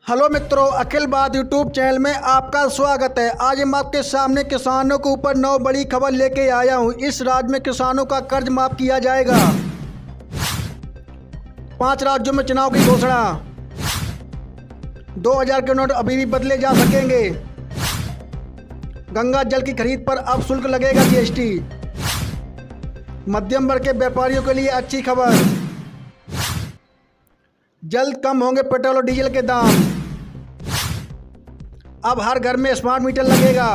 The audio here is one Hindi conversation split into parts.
हेलो मित्रों, अखिल बात यूट्यूब चैनल में आपका स्वागत है। आज हम आपके सामने किसानों के ऊपर 9 बड़ी खबर लेके आया हूं। इस राज्य में किसानों का कर्ज माफ किया जाएगा। 5 राज्यों में चुनाव की घोषणा। 2000 के नोट अभी भी बदले जा सकेंगे। गंगा जल की खरीद पर अब शुल्क लगेगा जीएसटी। मध्यम वर्ग के व्यापारियों के लिए अच्छी खबर, जल्द कम होंगे पेट्रोल और डीजल के दाम। अब हर घर में स्मार्ट मीटर लगेगा।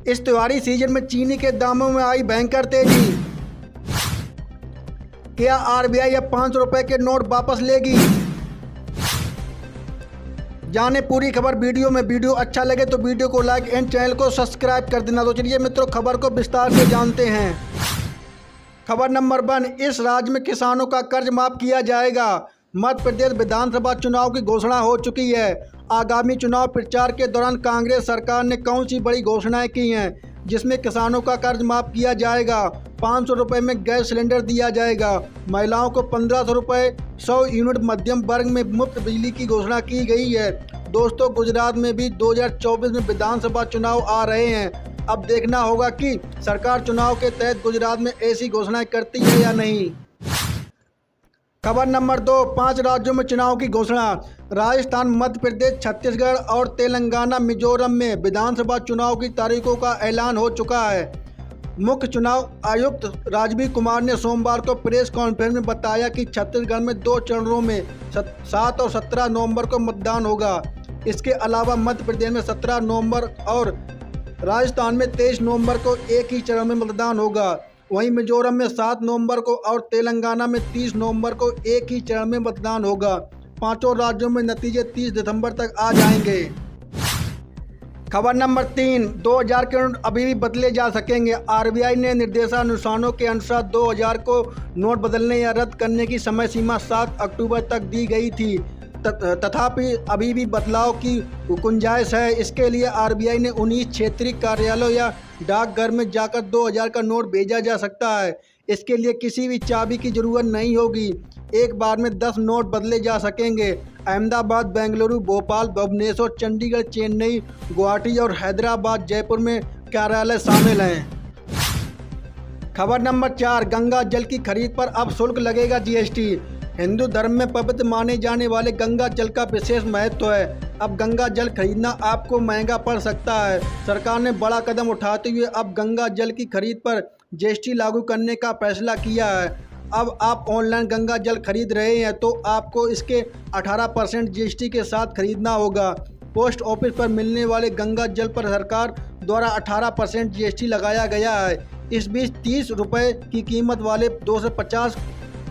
इस त्योहारी सीजन में चीनी के दामों में आई भयंकर तेजी। क्या आरबीआई अब 500 रुपए के नोट वापस लेगी? जाने पूरी खबर वीडियो में। वीडियो अच्छा लगे तो वीडियो को लाइक एंड चैनल को सब्सक्राइब कर देना। तो चलिए मित्रों, खबर को विस्तार से जानते हैं। खबर नंबर 1, इस राज्य में किसानों का कर्ज माफ किया जाएगा। मध्य प्रदेश विधानसभा चुनाव की घोषणा हो चुकी है। आगामी चुनाव प्रचार के दौरान कांग्रेस सरकार ने कौन सी बड़ी घोषणाएं की हैं, जिसमें किसानों का कर्ज माफ किया जाएगा। 500 रुपये में गैस सिलेंडर दिया जाएगा। महिलाओं को 1500 रुपये, 100 यूनिट मध्यम वर्ग में मुफ्त बिजली की घोषणा की गई है। दोस्तों, गुजरात में भी 2024 में विधानसभा चुनाव आ रहे हैं। अब देखना होगा कि सरकार चुनाव के तहत गुजरात में ऐसी घोषणाएं करती है या नहीं। खबर नंबर 2, 5 राज्यों में चुनाव की घोषणा। राजस्थान, मध्य प्रदेश, छत्तीसगढ़ और तेलंगाना, मिजोरम में विधानसभा चुनाव की तारीखों का ऐलान हो चुका है। मुख्य चुनाव आयुक्त राजीव कुमार ने सोमवार को प्रेस कॉन्फ्रेंस में बताया कि छत्तीसगढ़ में 2 चरणों में 7 और 17 नवंबर को मतदान होगा। इसके अलावा मध्य प्रदेश में 17 नवंबर और राजस्थान में 23 नवंबर को एक ही चरण में मतदान होगा। वहीं मिजोरम में 7 नवंबर को और तेलंगाना में 30 नवंबर को एक ही चरण में मतदान होगा। पांचों राज्यों में नतीजे 30 दिसंबर तक आ जाएंगे। खबर नंबर 3, 2000 के नोट अभी भी बदले जा सकेंगे। आरबीआई ने निर्देशानुसारों के अनुसार 2000 को नोट बदलने या रद्द करने की समय सीमा 7 अक्टूबर तक दी गई थी। तथापि अभी भी बदलाव की गुंजाइश है। इसके लिए आरबीआई ने 19 क्षेत्रीय कार्यालयों या डाकघर में जाकर 2000 का नोट भेजा जा सकता है। इसके लिए किसी भी चाबी की जरूरत नहीं होगी। एक बार में 10 नोट बदले जा सकेंगे। अहमदाबाद, बेंगलुरु, भोपाल, भुवनेश्वर, चंडीगढ़, चेन्नई, गुवाहाटी और हैदराबाद, जयपुर में कार्यालय शामिल हैं। खबर नंबर 4, गंगा जल की खरीद पर अब शुल्क लगेगा जीएसटी। हिंदू धर्म में पवित्र माने जाने वाले गंगा जल का विशेष महत्व है। अब गंगा जल खरीदना आपको महंगा पड़ सकता है। सरकार ने बड़ा कदम उठाते हुए अब गंगा जल की खरीद पर जीएसटी लागू करने का फैसला किया है। अब आप ऑनलाइन गंगा जल खरीद रहे हैं तो आपको इसके 18% जीएसटी के साथ खरीदना होगा। पोस्ट ऑफिस पर मिलने वाले गंगा जल पर सरकार द्वारा 18% जीएसटी लगाया गया है। इस बीच 30 रुपये की कीमत वाले 250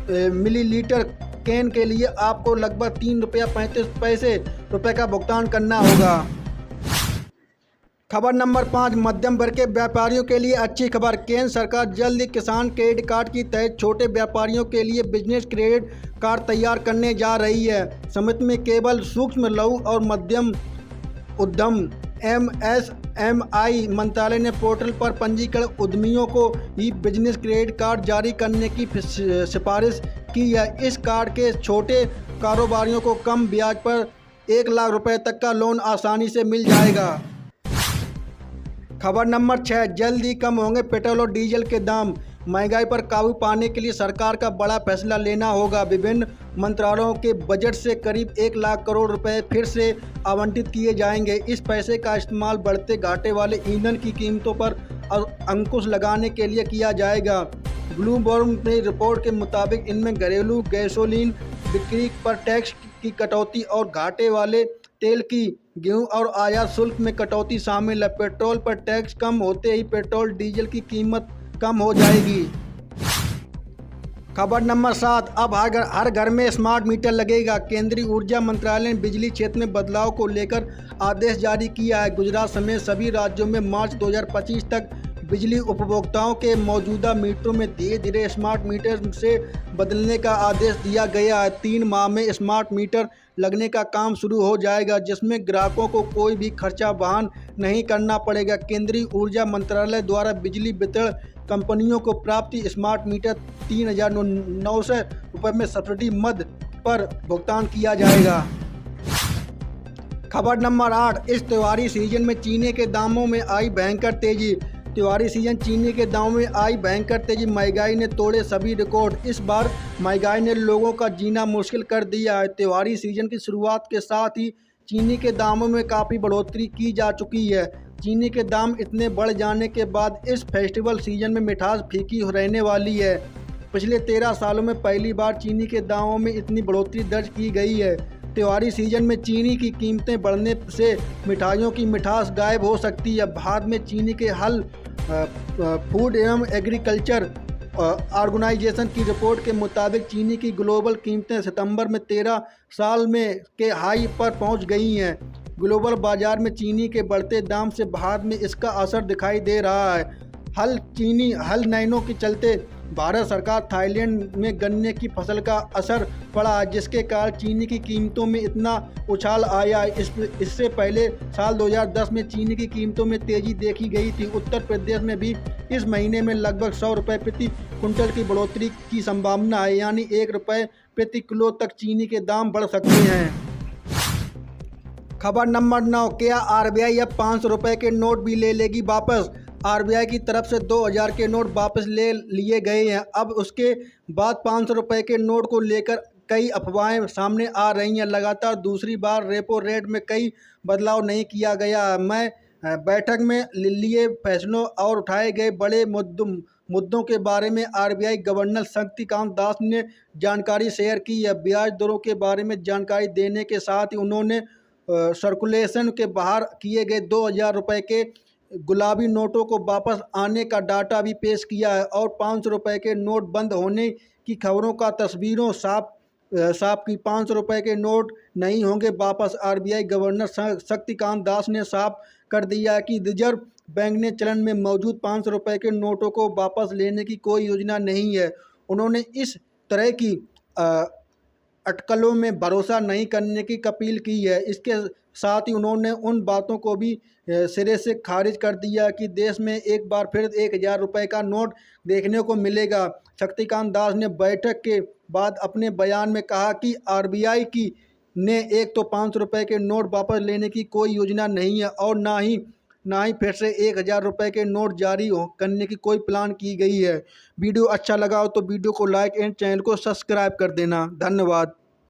मिलीलीटर कैन के लिए आपको लगभग ₹3.35 का भुगतान करना होगा। खबर नंबर 5, मध्यम वर्ग के व्यापारियों के लिए अच्छी खबर। केंद्र सरकार जल्द ही किसान क्रेडिट कार्ड की तहत छोटे व्यापारियों के लिए बिजनेस क्रेडिट कार्ड तैयार करने जा रही है। समिति में केवल सूक्ष्म, लघु और मध्यम उद्यम MSMI मंत्रालय ने पोर्टल पर पंजीकृत उद्यमियों को ही बिजनेस क्रेडिट कार्ड जारी करने की सिफारिश की है। इस कार्ड के छोटे कारोबारियों को कम ब्याज पर 1 लाख रुपए तक का लोन आसानी से मिल जाएगा। खबर नंबर 6, जल्द ही कम होंगे पेट्रोल और डीजल के दाम। महंगाई पर काबू पाने के लिए सरकार का बड़ा फैसला लेना होगा। विभिन्न मंत्रालयों के बजट से करीब 1 लाख करोड़ रुपए फिर से आवंटित किए जाएंगे। इस पैसे का इस्तेमाल बढ़ते घाटे वाले ईंधन की कीमतों पर अंकुश लगाने के लिए किया जाएगा। ब्लूमबर्ग की रिपोर्ट के मुताबिक इनमें घरेलू गैसोलीन बिक्री पर टैक्स की कटौती और घाटे वाले तेल की, गेहूं और आयात शुल्क में कटौती शामिल है। पेट्रोल पर टैक्स कम होते ही पेट्रोल डीजल की कीमत कम हो जाएगी। खबर नंबर 7, अब हर घर में स्मार्ट मीटर लगेगा। केंद्रीय ऊर्जा मंत्रालय ने बिजली क्षेत्र में बदलाव को लेकर आदेश जारी किया है। गुजरात समेत सभी राज्यों में मार्च 2025 तक बिजली उपभोक्ताओं के मौजूदा मीटरों में धीरे धीरे स्मार्ट मीटर से बदलने का आदेश दिया गया है। 3 माह में स्मार्ट मीटर लगने का काम शुरू हो जाएगा, जिसमें ग्राहकों को कोई भी खर्चा वहन नहीं करना पड़ेगा। केंद्रीय ऊर्जा मंत्रालय द्वारा बिजली वितरण कंपनियों को प्राप्त स्मार्ट मीटर 3,900 रुपये में सब्सिडी मद पर भुगतान किया जाएगा। खबर नंबर 8, इस त्योहारी सीजन में चीनी के दामों में आई भयंकर तेजी। त्योहारी सीजन चीनी के दामों में आई भयंकर तेजी। महंगाई ने तोड़े सभी रिकॉर्ड। इस बार महंगाई ने लोगों का जीना मुश्किल कर दिया है। त्योहारी सीजन की शुरुआत के साथ ही चीनी के दामों में काफ़ी बढ़ोतरी की जा चुकी है। चीनी के दाम इतने बढ़ जाने के बाद इस फेस्टिवल सीजन में मिठास फीकी रहने वाली है। पिछले 13 सालों में पहली बार चीनी के दामों में इतनी बढ़ोतरी दर्ज की गई है। त्योहारी सीजन में चीनी की कीमतें बढ़ने से मिठाइयों की मिठास गायब हो सकती है। भारत में चीनी के हल फूड एवं एग्रीकल्चर ऑर्गेनाइजेशन की रिपोर्ट के मुताबिक चीनी की ग्लोबल कीमतें सितंबर में 13 साल में के हाई पर पहुंच गई हैं। ग्लोबल बाजार में चीनी के बढ़ते दाम से भारत में इसका असर दिखाई दे रहा है। हल नैनो के चलते भारत सरकार थाईलैंड में गन्ने की फसल का असर पड़ा है, जिसके कारण चीनी की कीमतों में इतना उछाल आया। इससे पहले साल 2010 में चीनी की कीमतों में तेजी देखी गई थी। उत्तर प्रदेश में भी इस महीने में लगभग 100 रुपये प्रति कुंटल की बढ़ोतरी की संभावना है, यानी 1 रुपये प्रति किलो तक चीनी के दाम बढ़ सकते हैं। खबर नंबर 9, क्या आरबीआई अब 500 रुपये के नोट भी ले लेगी वापस। आरबीआई की तरफ से 2000 के नोट वापस ले लिए गए हैं। अब उसके बाद 500 रुपये के नोट को लेकर कई अफवाहें सामने आ रही हैं। लगातार दूसरी बार रेपो रेट में कई बदलाव नहीं किया गया है। बैठक में लिए फैसलों और उठाए गए बड़े मुद्दों के बारे में आरबीआई गवर्नर शक्तिकांत दास ने जानकारी शेयर की है। ब्याज दरों के बारे में जानकारी देने के साथ ही उन्होंने सर्कुलेशन के बाहर किए गए 2000 रुपये के गुलाबी नोटों को वापस आने का डाटा भी पेश किया है और 500 रुपये के नोट बंद होने की खबरों का तस्वीरों साफ की। 500 रुपये के नोट नहीं होंगे वापस। आरबीआई गवर्नर शक्तिकांत दास ने साफ कर दिया है कि रिजर्व बैंक ने चलन में मौजूद 500 रुपये के नोटों को वापस लेने की कोई योजना नहीं है। उन्होंने इस तरह की अटकलों में भरोसा नहीं करने की अपील की है। इसके साथ ही उन्होंने उन बातों को भी सिरे से खारिज कर दिया कि देश में एक बार फिर 1000 रुपये का नोट देखने को मिलेगा। शक्तिकांत दास ने बैठक के बाद अपने बयान में कहा कि आरबीआई की ने एक तो 500 रुपये के नोट वापस लेने की कोई योजना नहीं है और ना ही फिर से 1000 रुपये के नोट जारी करने की कोई प्लान की गई है। वीडियो अच्छा लगा हो तो वीडियो को लाइक एंड चैनल को सब्सक्राइब कर देना। धन्यवाद।